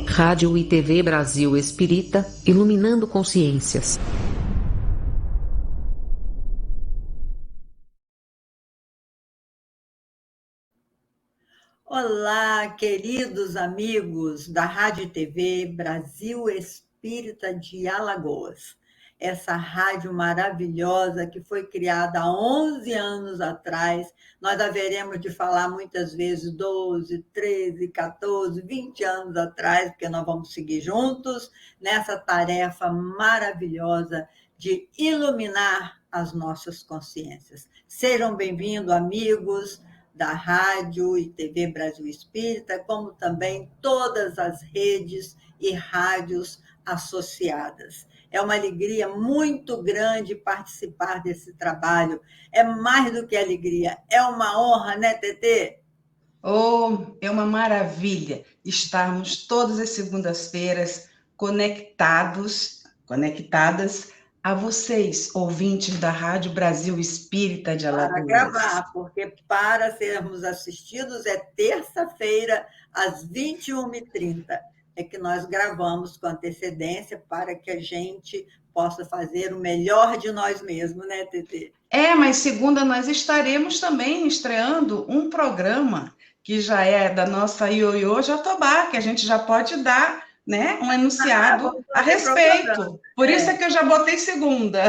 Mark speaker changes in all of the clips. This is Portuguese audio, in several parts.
Speaker 1: Rádio e TV Brasil Espírita, iluminando consciências.
Speaker 2: Olá, queridos amigos da Rádio e TV Brasil Espírita de Alagoas. Essa rádio maravilhosa que foi criada há 11 anos atrás. Nós haveremos de falar muitas vezes 12, 13, 14, 20 anos atrás, porque nós vamos seguir juntos nessa tarefa maravilhosa de iluminar as nossas consciências. Sejam bem-vindos, amigos da Rádio e TV Brasil Espírita, como também todas as redes e rádios associadas. É uma alegria muito grande participar desse trabalho. É mais do que alegria, é uma honra, né, Tetê?
Speaker 3: Oh, é uma maravilha estarmos todas as segundas-feiras conectadas a vocês, ouvintes da Rádio Brasil Espírita de
Speaker 2: Para
Speaker 3: Alagoas.
Speaker 2: gravar, porque para sermos assistidos é terça-feira, às 21h30. É que nós gravamos com antecedência para que a gente possa fazer o melhor de nós mesmos, né, Tetê?
Speaker 3: Mas segunda nós estaremos também estreando um programa que já é da nossa Ioiô Jatobá, que a gente já pode dar, né, um enunciado
Speaker 2: Vamos
Speaker 3: a
Speaker 2: fazer propaganda.
Speaker 3: respeito. Por isso é que eu já botei segunda.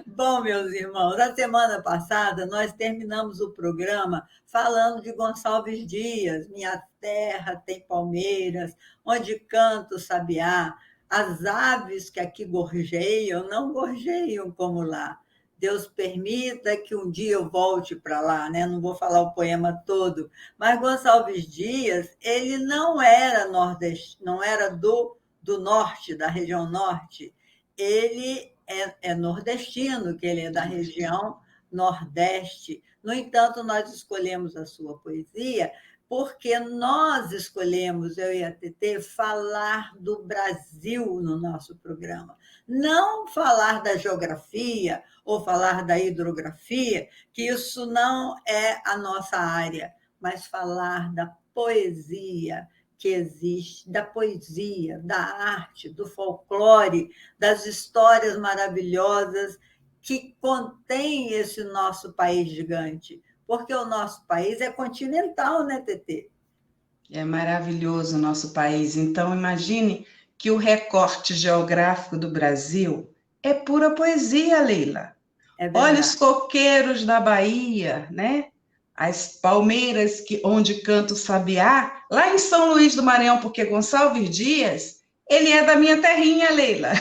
Speaker 2: Bom, meus irmãos, na semana passada nós terminamos o programa falando de Gonçalves Dias, Minha Terra tem Palmeiras, onde canta o sabiá, as aves que aqui gorjeiam, não gorjeiam como lá. Deus permita que um dia eu volte para lá, né? Não vou falar o poema todo, mas Gonçalves Dias, ele não era nordeste, não era do norte, da região norte, ele é nordestino, que ele é da região nordeste. No entanto, nós escolhemos a sua poesia porque nós escolhemos, eu e a Tetê, falar do Brasil no nosso programa. Não falar da geografia ou falar da hidrografia, que isso não é a nossa área, mas falar da poesia que existe, da poesia, da arte, do folclore, das histórias maravilhosas que contém esse nosso país gigante. Porque o nosso país é continental, né, Tetê?
Speaker 3: É maravilhoso o nosso país. Então, imagine que o recorte geográfico do Brasil é pura poesia, Leila.
Speaker 2: É
Speaker 3: Olha os
Speaker 2: verdade.
Speaker 3: coqueiros da Bahia, né? As palmeiras onde canta o sabiá, lá em São Luís do Maranhão, porque Gonçalves Dias, ele é da minha terrinha, Leila.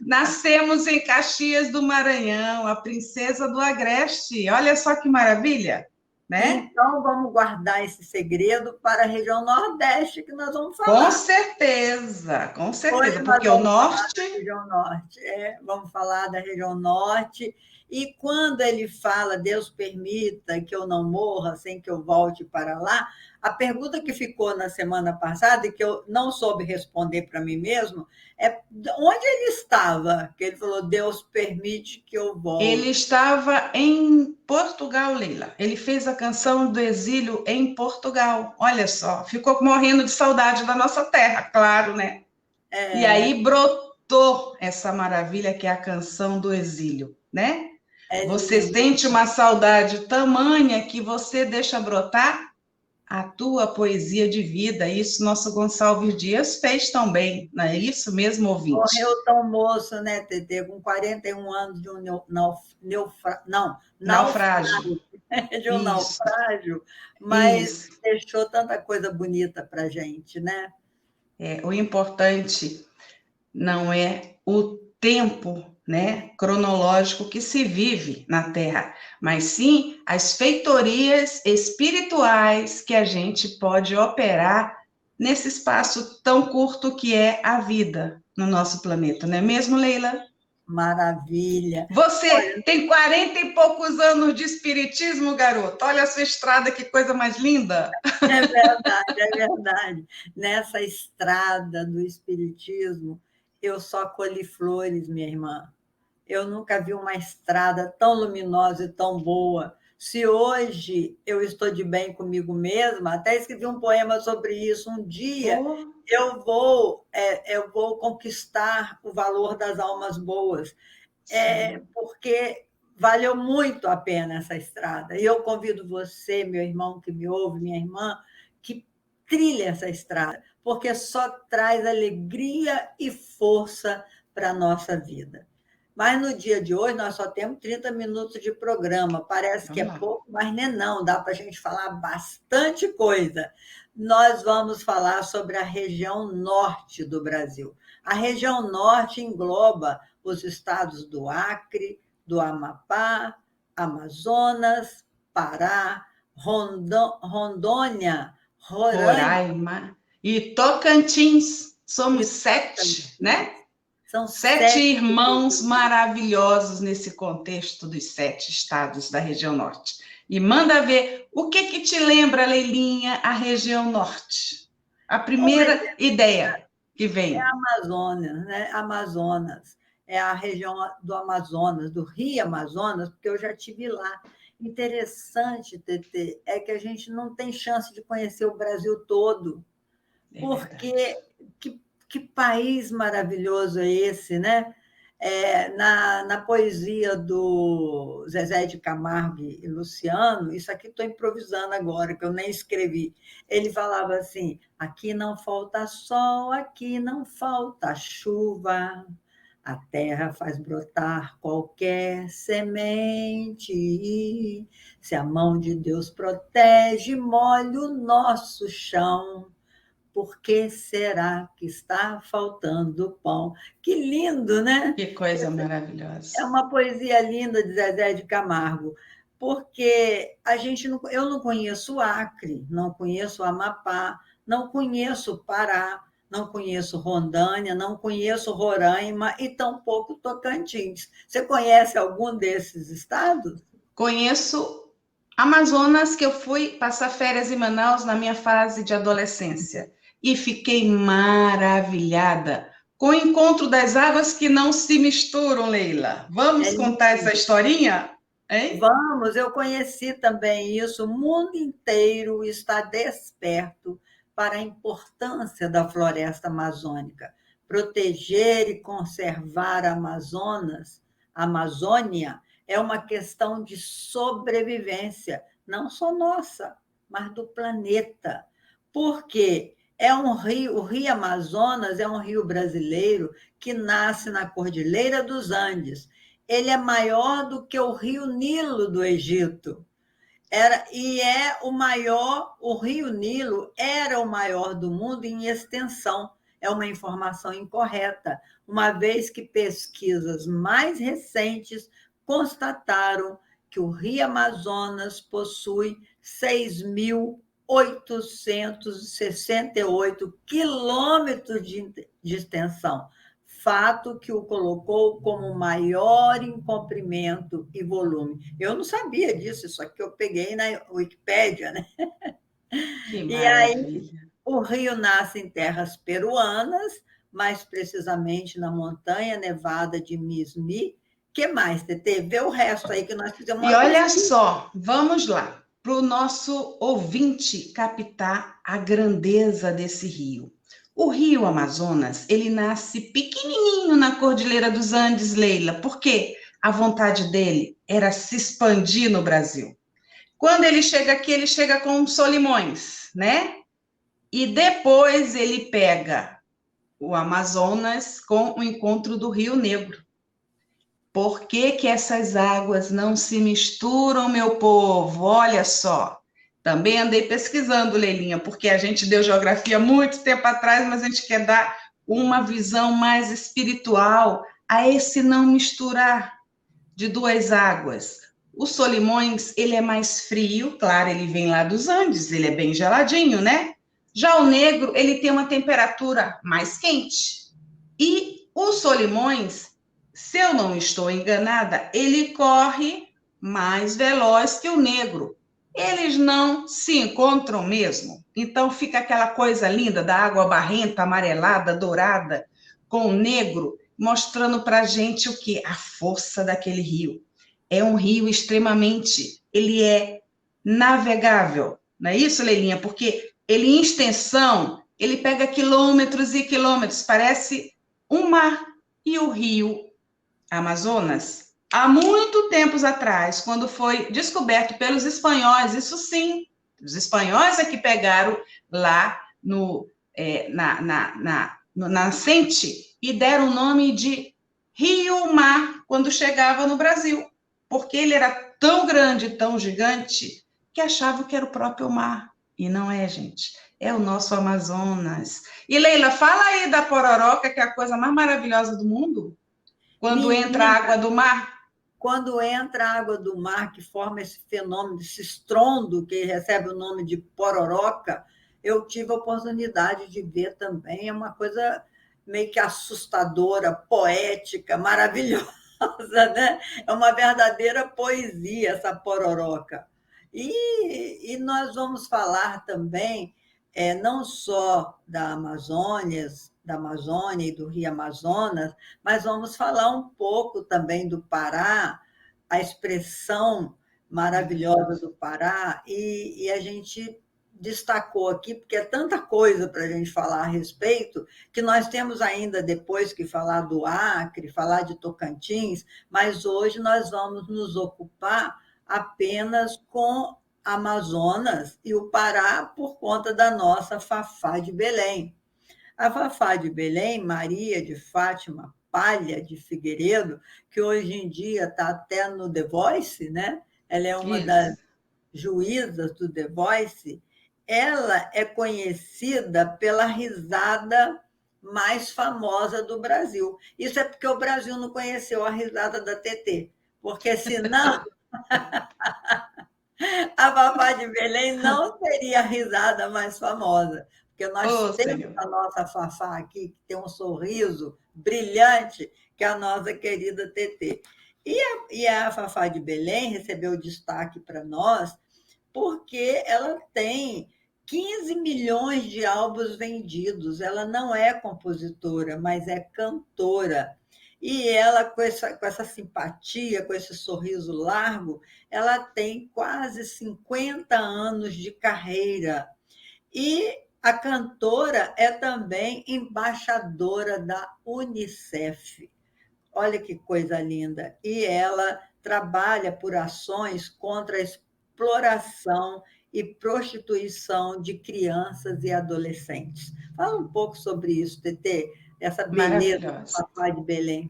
Speaker 3: Nascemos em Caxias do Maranhão, a princesa do Agreste. Olha só que maravilha, né?
Speaker 2: Então, vamos guardar esse segredo para a região Nordeste, que nós vamos falar.
Speaker 3: Com
Speaker 2: Hoje
Speaker 3: certeza,
Speaker 2: nós
Speaker 3: porque o
Speaker 2: vamos falar da
Speaker 3: norte.
Speaker 2: região norte, vamos falar da região norte. E quando ele fala, Deus permita que eu não morra sem que eu volte para lá, a pergunta que ficou na semana passada e que eu não soube responder para mim mesmo é onde ele estava, que ele falou, Deus permite que eu
Speaker 3: Ele
Speaker 2: volte.
Speaker 3: estava em Portugal, Leila. Ele fez a canção do exílio em Portugal. Olha só, ficou morrendo de saudade da nossa terra, claro, né? E aí brotou essa maravilha que é a canção do exílio, né?
Speaker 2: É
Speaker 3: Você
Speaker 2: lindo.
Speaker 3: sente uma saudade tamanha que você deixa brotar a tua poesia de vida. Isso nosso Gonçalves Dias fez também, não é isso mesmo, ouvinte?
Speaker 2: Morreu tão moço, né, Tetê? Com 41 anos de um
Speaker 3: Naufrágio.
Speaker 2: naufrágio, de um
Speaker 3: Isso,
Speaker 2: naufrágio, mas
Speaker 3: isso.
Speaker 2: deixou tanta coisa bonita para a gente, né?
Speaker 3: O importante não é o tempo, né, cronológico que se vive na Terra, mas sim as feitorias espirituais que a gente pode operar nesse espaço tão curto que é a vida no nosso planeta, não é mesmo, Leila?
Speaker 2: Maravilha.
Speaker 3: Você tem 40 e poucos anos de espiritismo, garoto. Olha a sua estrada, que coisa mais linda.
Speaker 2: É verdade, é verdade. Nessa estrada do espiritismo, eu só colhi flores, minha irmã. Eu nunca vi uma estrada tão luminosa e tão boa. Se hoje eu estou de bem comigo mesma, até escrevi um poema sobre isso. Um dia eu vou conquistar o valor das almas boas, porque valeu muito a pena essa estrada. E eu convido você, meu irmão que me ouve, minha irmã, que trilhe essa estrada, porque só traz alegria e força para a nossa vida. Mas no dia de hoje nós só temos 30 minutos de programa. Parece que é pouco, mas não, dá para a gente falar bastante coisa. Nós vamos falar sobre a região norte do Brasil. A região norte engloba os estados do Acre, do Amapá, Amazonas, Pará, Rondônia,
Speaker 3: Roraima e Tocantins. Somos 7, né?
Speaker 2: São
Speaker 3: 7 irmãos maravilhosos nesse contexto dos 7 estados da região norte. E manda ver o que te lembra, Leilinha, a região norte. A primeira ideia que vem.
Speaker 2: É a Amazônia, né? Amazonas. É a região do Amazonas, do Rio Amazonas, porque eu já estive lá. Interessante, Tetê, é que a gente não tem chance de conhecer o Brasil todo, porque que país maravilhoso é esse, né? Na poesia do Zezé de Camargo e Luciano, isso aqui estou improvisando agora, que eu nem escrevi, ele falava assim: aqui não falta sol, aqui não falta chuva, a terra faz brotar qualquer semente, se a mão de Deus protege, molha o nosso chão. Por que será que está faltando pão? Que lindo, né?
Speaker 3: Que coisa maravilhosa.
Speaker 2: É uma poesia linda de Zezé de Camargo, porque eu não conheço o Acre, não conheço o Amapá, não conheço o Pará, não conheço Rondônia, não conheço Roraima e tampouco Tocantins. Você conhece algum desses estados?
Speaker 3: Conheço Amazonas, que eu fui passar férias em Manaus na minha fase de adolescência. E fiquei maravilhada com o encontro das águas que não se misturam, Leila. Vamos contar essa historinha? Hein?
Speaker 2: Vamos, eu conheci também isso. O mundo inteiro está desperto para a importância da floresta amazônica. Proteger e conservar a Amazônia, é uma questão de sobrevivência, não só nossa, mas do planeta. Porque o Rio Amazonas é um rio brasileiro que nasce na Cordilheira dos Andes. Ele é maior do que o rio Nilo do Egito. O rio Nilo era o maior do mundo em extensão. É uma informação incorreta, uma vez que pesquisas mais recentes constataram que o rio Amazonas possui 6.868 quilômetros de extensão, fato que o colocou como maior em comprimento e volume. Eu não sabia disso, isso aqui eu peguei na Wikipédia, né?
Speaker 3: Que
Speaker 2: maravilha. E aí, o rio nasce em terras peruanas, mais precisamente na montanha nevada de Mismi. O que mais, Tetê? Vê o resto aí que nós fizemos uma
Speaker 3: E olha só, vamos lá, para o nosso ouvinte captar a grandeza desse rio. O rio Amazonas, ele nasce pequenininho na Cordilheira dos Andes, Leila, porque a vontade dele era se expandir no Brasil. Quando ele chega aqui, ele chega com Solimões, né? E depois ele pega o Amazonas com o encontro do Rio Negro. Por que que essas águas não se misturam, meu povo? Olha só. Também andei pesquisando, Leilinha, porque a gente deu geografia muito tempo atrás, mas a gente quer dar uma visão mais espiritual a esse não misturar de duas águas. O Solimões, ele é mais frio, claro, ele vem lá dos Andes, ele é bem geladinho, né? Já o Negro, ele tem uma temperatura mais quente. E o Solimões, se eu não estou enganada, ele corre mais veloz que o Negro. Eles não se encontram mesmo. Então fica aquela coisa linda da água barrenta, amarelada, dourada, com o Negro, mostrando para a gente o que? A força daquele rio. É um rio extremamente ele é navegável, não é isso, Leilinha? Porque ele, em extensão, ele pega quilômetros e quilômetros, parece um mar. E o rio Amazonas, há muito tempos atrás, quando foi descoberto pelos espanhóis, isso sim, os espanhóis é que pegaram lá na nascente e deram o nome de Rio-Mar quando chegava no Brasil, porque ele era tão grande, tão gigante, que achavam que era o próprio mar. E não é, gente. É o nosso Amazonas. E, Leila, fala aí da pororoca, que é a coisa mais maravilhosa do mundo. Quando entra a água do mar.
Speaker 2: Quando entra a água do mar, que forma esse fenômeno, esse estrondo, que recebe o nome de pororoca, eu tive a oportunidade de ver também. É uma coisa meio que assustadora, poética, maravilhosa, né? É uma verdadeira poesia essa pororoca. E nós vamos falar também, não só da Amazônia e do Rio Amazonas, mas vamos falar um pouco também do Pará, a expressão maravilhosa do Pará, e a gente destacou aqui, porque é tanta coisa para a gente falar a respeito, que nós temos ainda depois que falar do Acre, falar de Tocantins, mas hoje nós vamos nos ocupar apenas com Amazonas e o Pará por conta da nossa Fafá de Belém. A Fafá de Belém, Maria de Fátima Palha de Figueiredo, que hoje em dia está até no The Voice, né? Ela é uma das juízas do The Voice. Ela é conhecida pela risada mais famosa do Brasil. Isso é porque o Brasil não conheceu a risada da TT, porque senão a Fafá de Belém não seria a risada mais famosa, porque nós temos a nossa Fafá aqui, que tem um sorriso brilhante, que é a nossa querida TT. E a Fafá de Belém recebeu destaque para nós porque ela tem 15 milhões de álbuns vendidos. Ela não é compositora, mas é cantora. E ela, com essa simpatia, com esse sorriso largo, ela tem quase 50 anos de carreira. E a cantora é também embaixadora da Unicef. Olha que coisa linda. E ela trabalha por ações contra a exploração e prostituição de crianças e adolescentes. Fala um pouco sobre isso, Tetê, essa beleza do Fafá de Belém.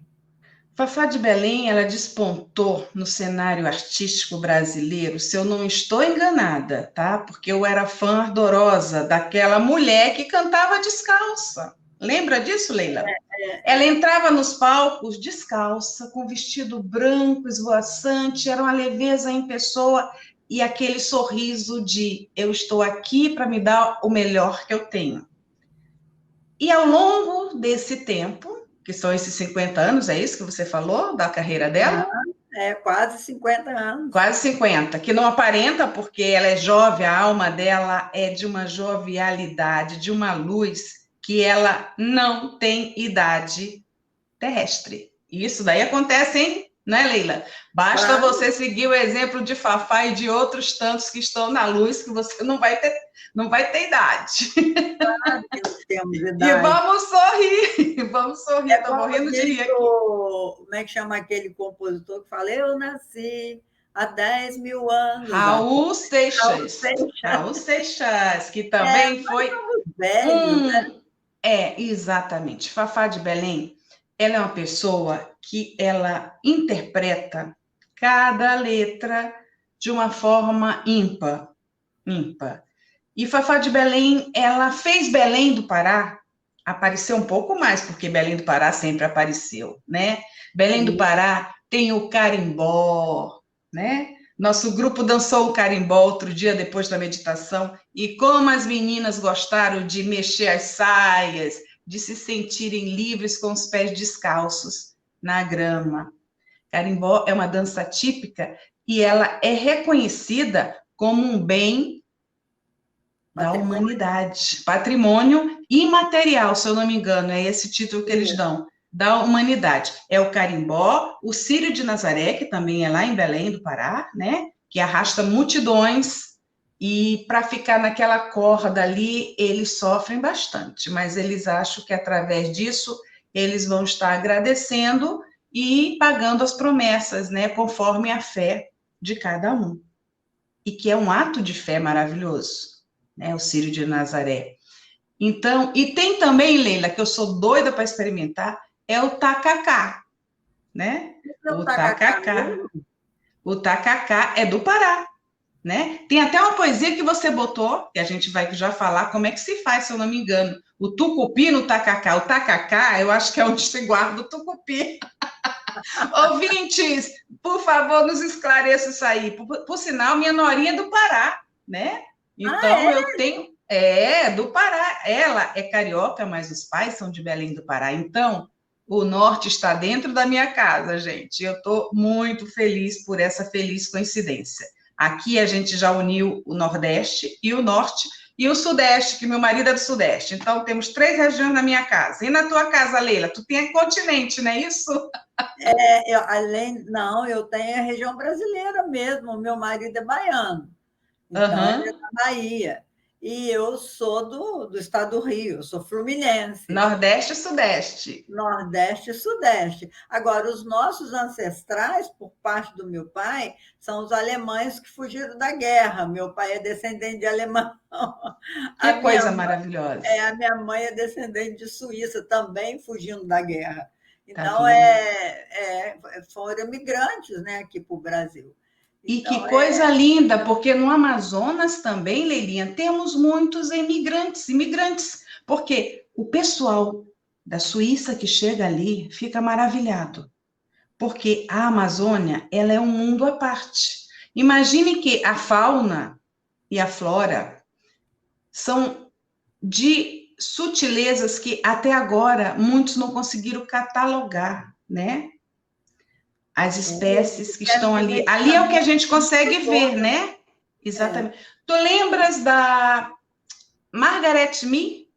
Speaker 3: Fafá de Belém, ela despontou no cenário artístico brasileiro, se eu não estou enganada, tá? Porque eu era fã ardorosa daquela mulher que cantava descalça. Lembra disso, Leila? Ela entrava nos palcos descalça, com vestido branco, esvoaçante, era uma leveza em pessoa e aquele sorriso de eu estou aqui para me dar o melhor que eu tenho. E ao longo desse tempo, que são esses 50 anos, é isso que você falou, da carreira dela?
Speaker 2: Quase 50 anos.
Speaker 3: Quase 50, que não aparenta porque ela é jovem, a alma dela é de uma jovialidade, de uma luz, que ela não tem idade terrestre. E isso daí acontece, hein? Né, Leila? Basta você seguir o exemplo de Fafá e de outros tantos que estão na luz, que você não vai ter idade.
Speaker 2: Claro que não temos idade.
Speaker 3: E vamos sorrir, estou morrendo de rir aqui.
Speaker 2: Como é que chama aquele compositor que fala, eu nasci há 10 mil anos.
Speaker 3: Raul Seixas, que também foi
Speaker 2: velhos, né?
Speaker 3: Exatamente. Fafá de Belém, ela é uma pessoa que ela interpreta cada letra de uma forma ímpar. E Fafá de Belém, ela fez Belém do Pará aparecer um pouco mais, porque Belém do Pará sempre apareceu, né? Belém do Pará tem o carimbó, né? Nosso grupo dançou o carimbó outro dia, depois da meditação, e como as meninas gostaram de mexer as saias, de se sentirem livres com os pés descalços na grama. Carimbó é uma dança típica e ela é reconhecida como um bem da humanidade, patrimônio imaterial, se eu não me engano, é esse título que eles dão, da humanidade. É o carimbó, o Círio de Nazaré, que também é lá em Belém do Pará, né? que arrasta multidões, e para ficar naquela corda ali, eles sofrem bastante, mas eles acham que através disso, eles vão estar agradecendo e pagando as promessas, né, conforme a fé de cada um. E que é um ato de fé maravilhoso, né, o Círio de Nazaré. Então, e tem também, Leila, que eu sou doida para experimentar, é o tacacá, né? O tacacá. O tacacá é do Pará, né? Tem até uma poesia que você botou, que a gente vai já falar como é que se faz, se eu não me engano. O tucupi no tacacá. O tacacá, eu acho que é onde se guarda o tucupi. Ouvintes, por favor, nos esclareça isso aí. Por sinal, minha norinha é do Pará, né? Então, eu tenho... É, do Pará. Ela é carioca, mas os pais são de Belém do Pará. Então, o norte está dentro da minha casa, gente. Eu estou muito feliz por essa feliz coincidência. Aqui a gente já uniu o Nordeste e o Norte e o Sudeste, que meu marido é do Sudeste. Então, temos 3 regiões na minha casa. E na tua casa, Leila? Tu tem continente, não é isso?
Speaker 2: Não, eu tenho a região brasileira mesmo. O meu marido é baiano, então ele é da Bahia. E eu sou do estado do Rio, eu sou fluminense.
Speaker 3: Nordeste e Sudeste.
Speaker 2: Nordeste e Sudeste. Agora, os nossos ancestrais, por parte do meu pai, são os alemães que fugiram da guerra. Meu pai é descendente de alemão.
Speaker 3: Que coisa maravilhosa.
Speaker 2: A minha mãe é descendente de Suíça, também fugindo da guerra. Então, foram imigrantes, né, aqui para o Brasil.
Speaker 3: E que coisa linda, porque no Amazonas também, Leilinha, temos muitos imigrantes, porque o pessoal da Suíça que chega ali fica maravilhado, porque a Amazônia, ela é um mundo à parte. Imagine que a fauna e a flora são de sutilezas que até agora muitos não conseguiram catalogar, né? As espécies que estão ali. Ali é o que a gente consegue ver, né? Exatamente. Tu lembras da Margaret Mee?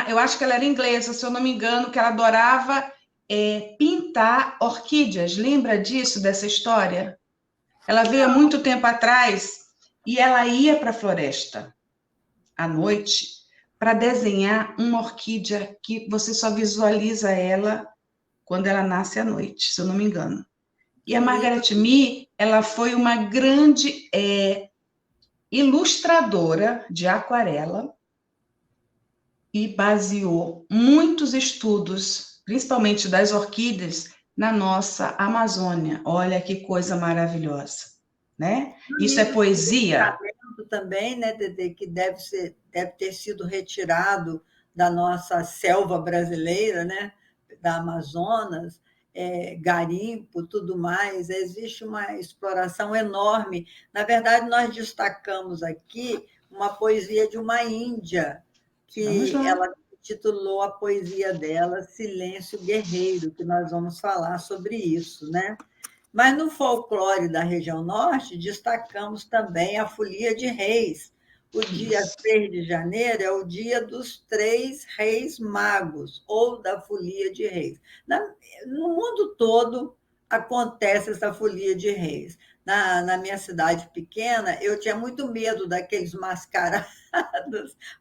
Speaker 3: Eu acho que ela era inglesa, se eu não me engano, que ela adorava pintar orquídeas. Lembra disso, dessa história? Ela veio há muito tempo atrás e ela ia para a floresta à noite para desenhar uma orquídea que você só visualiza ela quando ela nasce à noite, se eu não me engano. E a Margaret Mee, ela foi uma grande ilustradora de aquarela e baseou muitos estudos, principalmente das orquídeas, na nossa Amazônia. Olha que coisa maravilhosa, né? Isso é poesia.
Speaker 2: Também, né, Dedê, que deve ter sido retirado da nossa selva brasileira, né, da Amazonas, garimpo, tudo mais. Existe uma exploração enorme. Na verdade, nós destacamos aqui uma poesia de uma índia, que ela titulou a poesia dela Silêncio Guerreiro, que nós vamos falar sobre isso, né? Mas no folclore da região norte, destacamos também a Folia de Reis. O dia 3 de janeiro é o dia dos 3 reis magos, ou da Folia de Reis. No mundo todo acontece essa Folia de Reis. Na minha cidade pequena, eu tinha muito medo daqueles mascarados,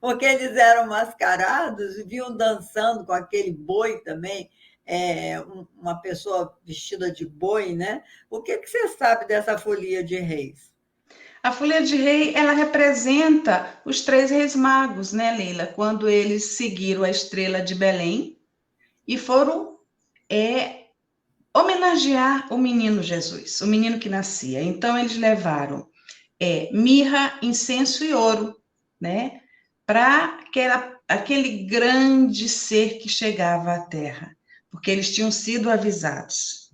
Speaker 2: porque eles eram mascarados e vinham dançando com aquele boi também, uma pessoa vestida de boi, né? O que você sabe dessa Folia de Reis?
Speaker 3: A Folia de Rei, ela representa os 3 reis magos, né, Leila? Quando eles seguiram a estrela de Belém e foram homenagear o menino Jesus, o menino que nascia. Então, eles levaram mirra, incenso e ouro, né? Para aquele grande ser que chegava à Terra, porque eles tinham sido avisados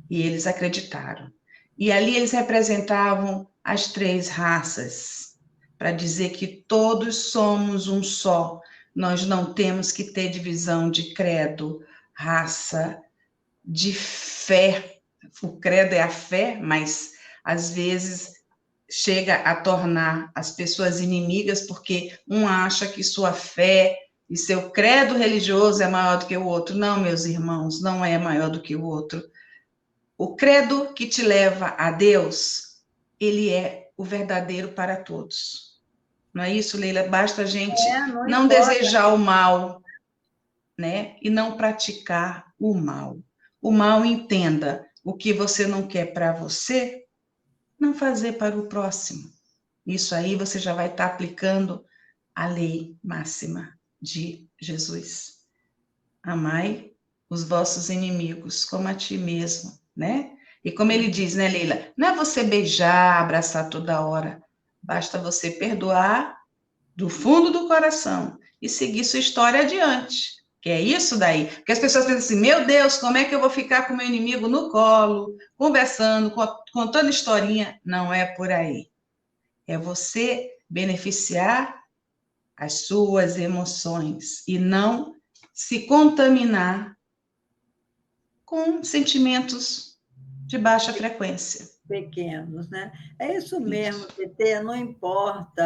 Speaker 3: e eles acreditaram. E ali eles representavam as 3 raças, para dizer que todos somos um só. Nós não temos que ter divisão de credo, raça, de fé. O credo é a fé, mas às vezes chega a tornar as pessoas inimigas, porque um acha que sua fé e seu credo religioso é maior do que o outro. Não, meus irmãos, não é maior do que o outro. O credo que te leva a Deus ele é o verdadeiro para todos. Não é isso, Leila? Basta a gente não
Speaker 2: importa.
Speaker 3: desejar o mal, né? E não praticar o mal. O mal, entenda, o que você não quer para você, não fazer para o próximo. Isso aí você já vai estar aplicando a lei máxima de Jesus. Amai os vossos inimigos como a ti mesmo, né? E como ele diz, né, Leila? Não é você beijar, abraçar toda hora. Basta você perdoar do fundo do coração e seguir sua história adiante. Que é isso daí. Porque as pessoas pensam assim, meu Deus, como é que eu vou ficar com meu inimigo no colo, conversando, contando historinha? Não é por aí. É você beneficiar as suas emoções e não se contaminar com sentimentos de baixa frequência.
Speaker 2: Pequenos, né? É isso mesmo,
Speaker 3: Isso.
Speaker 2: TT, não importa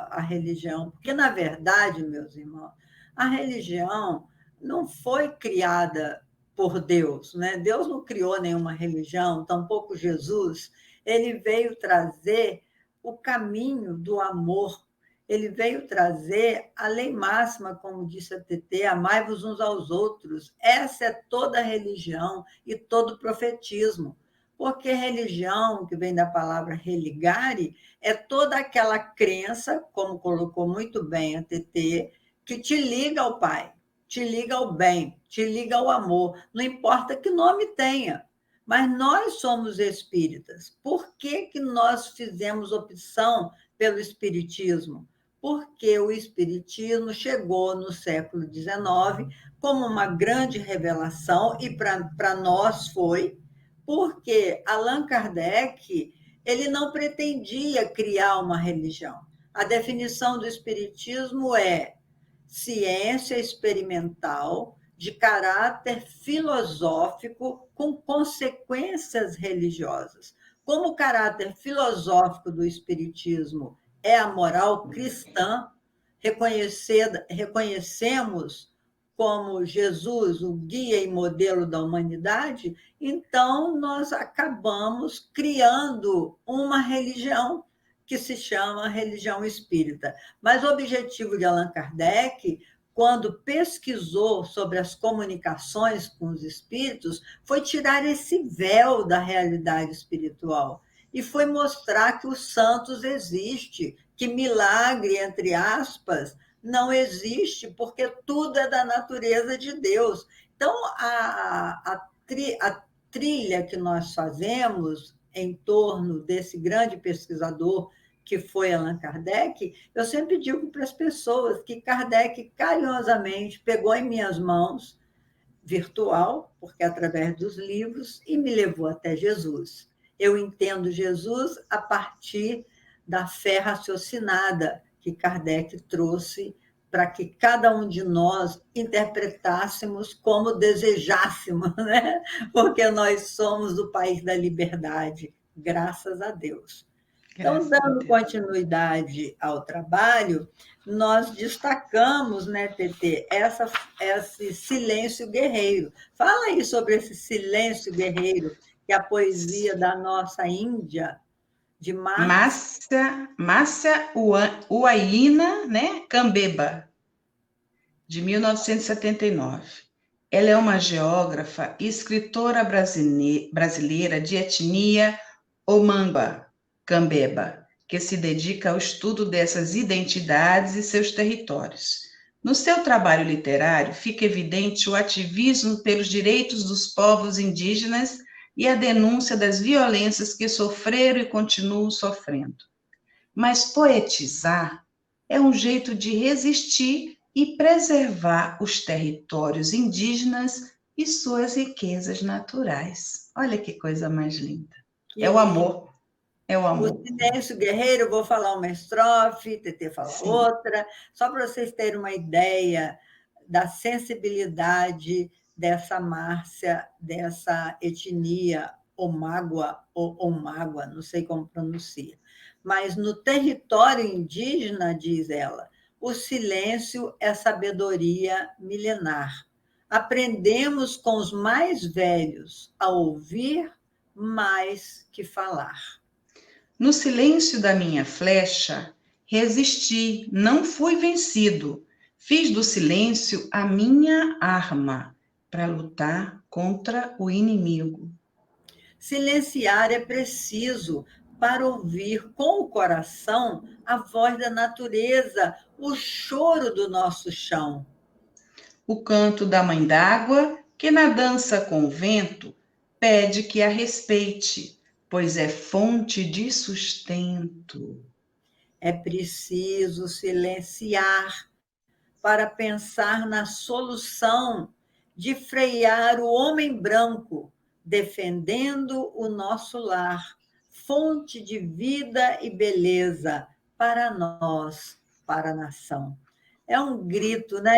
Speaker 2: a religião, porque, na verdade, meus irmãos, a religião não foi criada por Deus, né? Deus não criou nenhuma religião, tampouco Jesus. Ele veio trazer o caminho do amor, ele veio trazer a lei máxima, como disse a TT, amai-vos uns aos outros. Essa é toda a religião e todo o profetismo. Porque religião, que vem da palavra religare, é toda aquela crença, como colocou muito bem a TT, que te liga ao Pai, te liga ao bem, te liga ao amor, não importa que nome tenha. Mas nós somos espíritas. Por que que nós fizemos opção pelo espiritismo? Porque o espiritismo chegou no século XIX como uma grande revelação, e para nós foi, porque Allan Kardec ele não pretendia criar uma religião. A definição do espiritismo é ciência experimental de caráter filosófico com consequências religiosas. Como o caráter filosófico do espiritismo é a moral cristã, reconhecemos como Jesus, o guia e modelo da humanidade, então nós acabamos criando uma religião que se chama religião espírita. Mas o objetivo de Allan Kardec, quando pesquisou sobre as comunicações com os espíritos, foi tirar esse véu da realidade espiritual e foi mostrar que os santos existem, que milagre, entre aspas, não existe, porque tudo é da natureza de Deus. Então, a trilha que nós fazemos em torno desse grande pesquisador que foi Allan Kardec, eu sempre digo para as pessoas que Kardec carinhosamente pegou em minhas mãos, virtual, porque é através dos livros, e me levou até Jesus. Eu entendo Jesus a partir da fé raciocinada que Kardec trouxe para que cada um de nós interpretássemos como desejássemos, né? Porque nós somos do país da liberdade, graças a Deus. Então, dando continuidade ao trabalho, nós destacamos, né, TT, esse silêncio guerreiro. Fala aí sobre esse silêncio guerreiro, que é a poesia da nossa Índia, de
Speaker 3: Márcia Uaina, né? Cambeba, de 1979. Ela é uma geógrafa e escritora brasileira de etnia Omamba, Cambeba, que se dedica ao estudo dessas identidades e seus territórios. No seu trabalho literário, fica evidente o ativismo pelos direitos dos povos indígenas e a denúncia das violências que sofreram e continuam sofrendo. Mas poetizar é um jeito de resistir e preservar os territórios indígenas e suas riquezas naturais. Olha que coisa mais linda. É o amor. É o amor.
Speaker 2: O silêncio guerreiro, vou falar uma estrofe, TT fala
Speaker 3: Sim.
Speaker 2: outra, só para vocês terem uma ideia da sensibilidade dessa Márcia, dessa etnia Omágua, ou Omágua, não sei como pronuncia. Mas no território indígena, diz ela, o silêncio é sabedoria milenar. Aprendemos com os mais velhos a ouvir mais que falar.
Speaker 3: No silêncio da minha flecha, resisti, não fui vencido. Fiz do silêncio a minha arma para lutar contra o inimigo.
Speaker 2: Silenciar é preciso para ouvir com o coração a voz da natureza, o choro do nosso chão.
Speaker 3: O canto da mãe d'água, que na dança com o vento, pede que a respeite, pois é fonte de sustento.
Speaker 2: É preciso silenciar para pensar na solução de frear o homem branco, defendendo o nosso lar, fonte de vida e beleza para nós, para a nação. É um grito, né?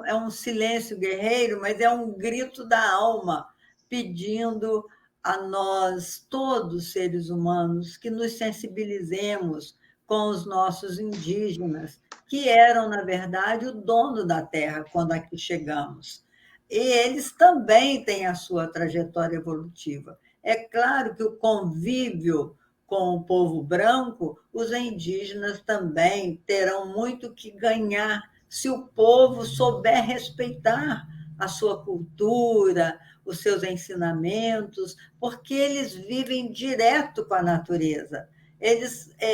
Speaker 2: É um silêncio guerreiro, mas é um grito da alma, pedindo a nós, todos seres humanos, que nos sensibilizemos com os nossos indígenas, que eram, na verdade, o dono da terra quando aqui chegamos. E eles também têm a sua trajetória evolutiva. É claro que o convívio com o povo branco, os indígenas também terão muito que ganhar se o povo souber respeitar a sua cultura, os seus ensinamentos, porque eles vivem direto com a natureza.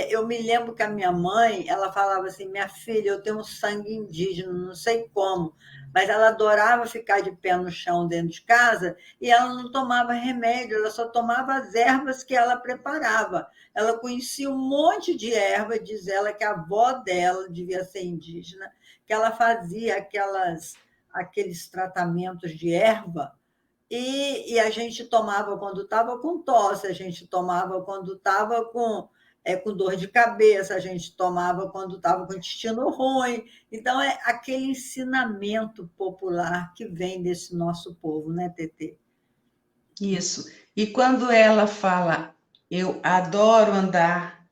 Speaker 2: Eu me lembro que a minha mãe, ela falava assim, minha filha, eu tenho um sangue indígena, não sei como, mas ela adorava ficar de pé no chão dentro de casa e ela não tomava remédio, ela só tomava as ervas que ela preparava. Ela conhecia um monte de erva, diz ela que a avó dela devia ser indígena, que ela fazia aqueles tratamentos de erva e a gente tomava quando estava com tosse, a gente tomava quando estava com dor de cabeça, a gente tomava quando estava com o intestino ruim. Então, é aquele ensinamento popular que vem desse nosso povo, né, Tetê?
Speaker 3: Isso. E quando ela fala, eu adoro andar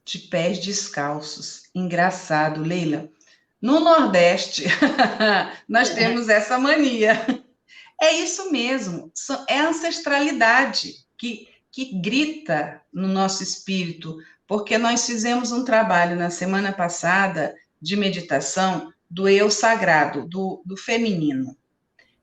Speaker 3: de pés descalços. Engraçado, Leila. No Nordeste, nós temos essa mania. É isso mesmo, é a ancestralidade que grita no nosso espírito, porque nós fizemos um trabalho na semana passada de meditação do eu sagrado, do feminino,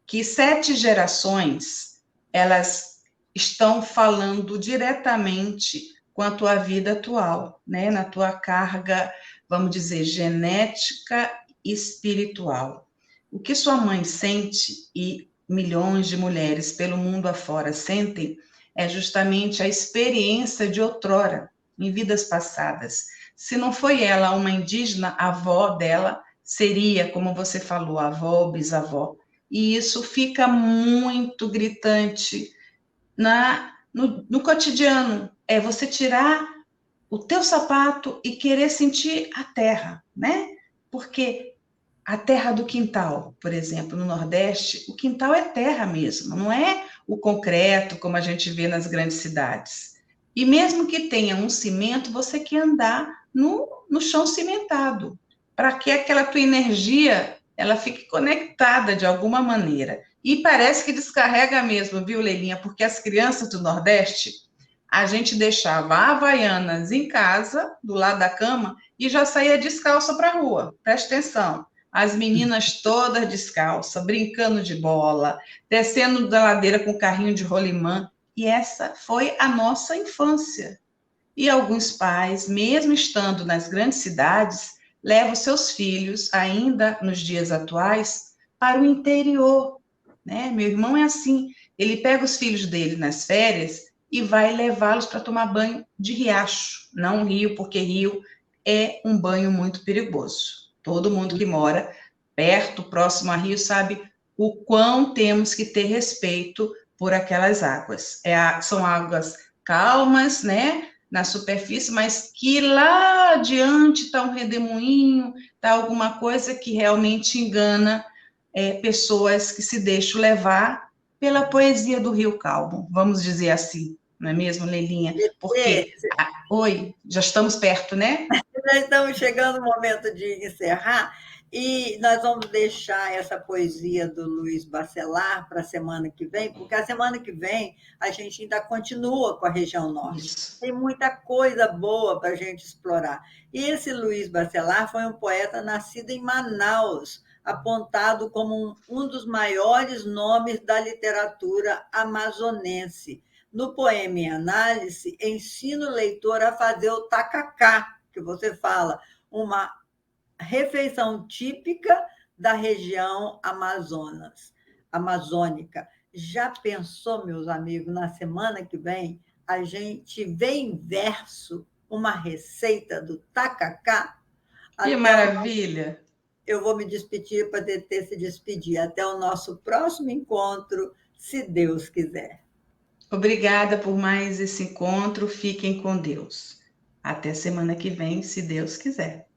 Speaker 3: que 7 gerações, elas estão falando diretamente com a tua vida atual, né? Na tua carga, vamos dizer, genética e espiritual. O que sua mãe sente e milhões de mulheres pelo mundo afora sentem é justamente a experiência de outrora, em vidas passadas. Se não foi ela uma indígena, a avó dela seria, como você falou, avó, bisavó. E isso fica muito gritante no cotidiano. É você tirar o teu sapato e querer sentir a terra, né? Porque a terra do quintal, por exemplo, no Nordeste, o quintal é terra mesmo, não é o concreto como a gente vê nas grandes cidades. E mesmo que tenha um cimento, você quer andar no chão cimentado, para que aquela tua energia ela fique conectada de alguma maneira. E parece que descarrega mesmo, viu, Leilinha? Porque as crianças do Nordeste, a gente deixava havaianas em casa, do lado da cama, e já saía descalça para a rua. Presta atenção. As meninas todas descalças, brincando de bola, descendo da ladeira com carrinho de rolimã. E essa foi a nossa infância. E alguns pais, mesmo estando nas grandes cidades, levam seus filhos, ainda nos dias atuais, para o interior. Né? Meu irmão é assim, ele pega os filhos dele nas férias e vai levá-los para tomar banho de riacho, não rio, porque rio é um banho muito perigoso. Todo mundo que mora perto, próximo a rio, sabe o quão temos que ter respeito por aquelas águas. São águas calmas, né, na superfície, mas que lá adiante está um redemoinho, está alguma coisa que realmente engana pessoas que se deixam levar pela poesia do Rio Calmo, vamos dizer assim, não é mesmo, Leilinha? Porque, oi, já estamos perto, né?
Speaker 2: Já estamos chegando no momento de encerrar e nós vamos deixar essa poesia do Luiz Bacelar para a semana que vem, porque a semana que vem a gente ainda continua com a região norte.
Speaker 3: Isso.
Speaker 2: Tem muita coisa boa para a gente explorar. E esse Luiz Bacelar foi um poeta nascido em Manaus, apontado como um dos maiores nomes da literatura amazonense. No poema em análise, ensina o leitor a fazer o tacacá, que você fala, uma refeição típica da região amazônica. Já pensou, meus amigos, na semana que vem, a gente vê em verso uma receita do tacacá?
Speaker 3: Que
Speaker 2: Até
Speaker 3: maravilha!
Speaker 2: eu vou me despedir para TT se despedir. Até o nosso próximo encontro, se Deus quiser.
Speaker 3: Obrigada por mais esse encontro. Fiquem com Deus. Até semana que vem, se Deus quiser.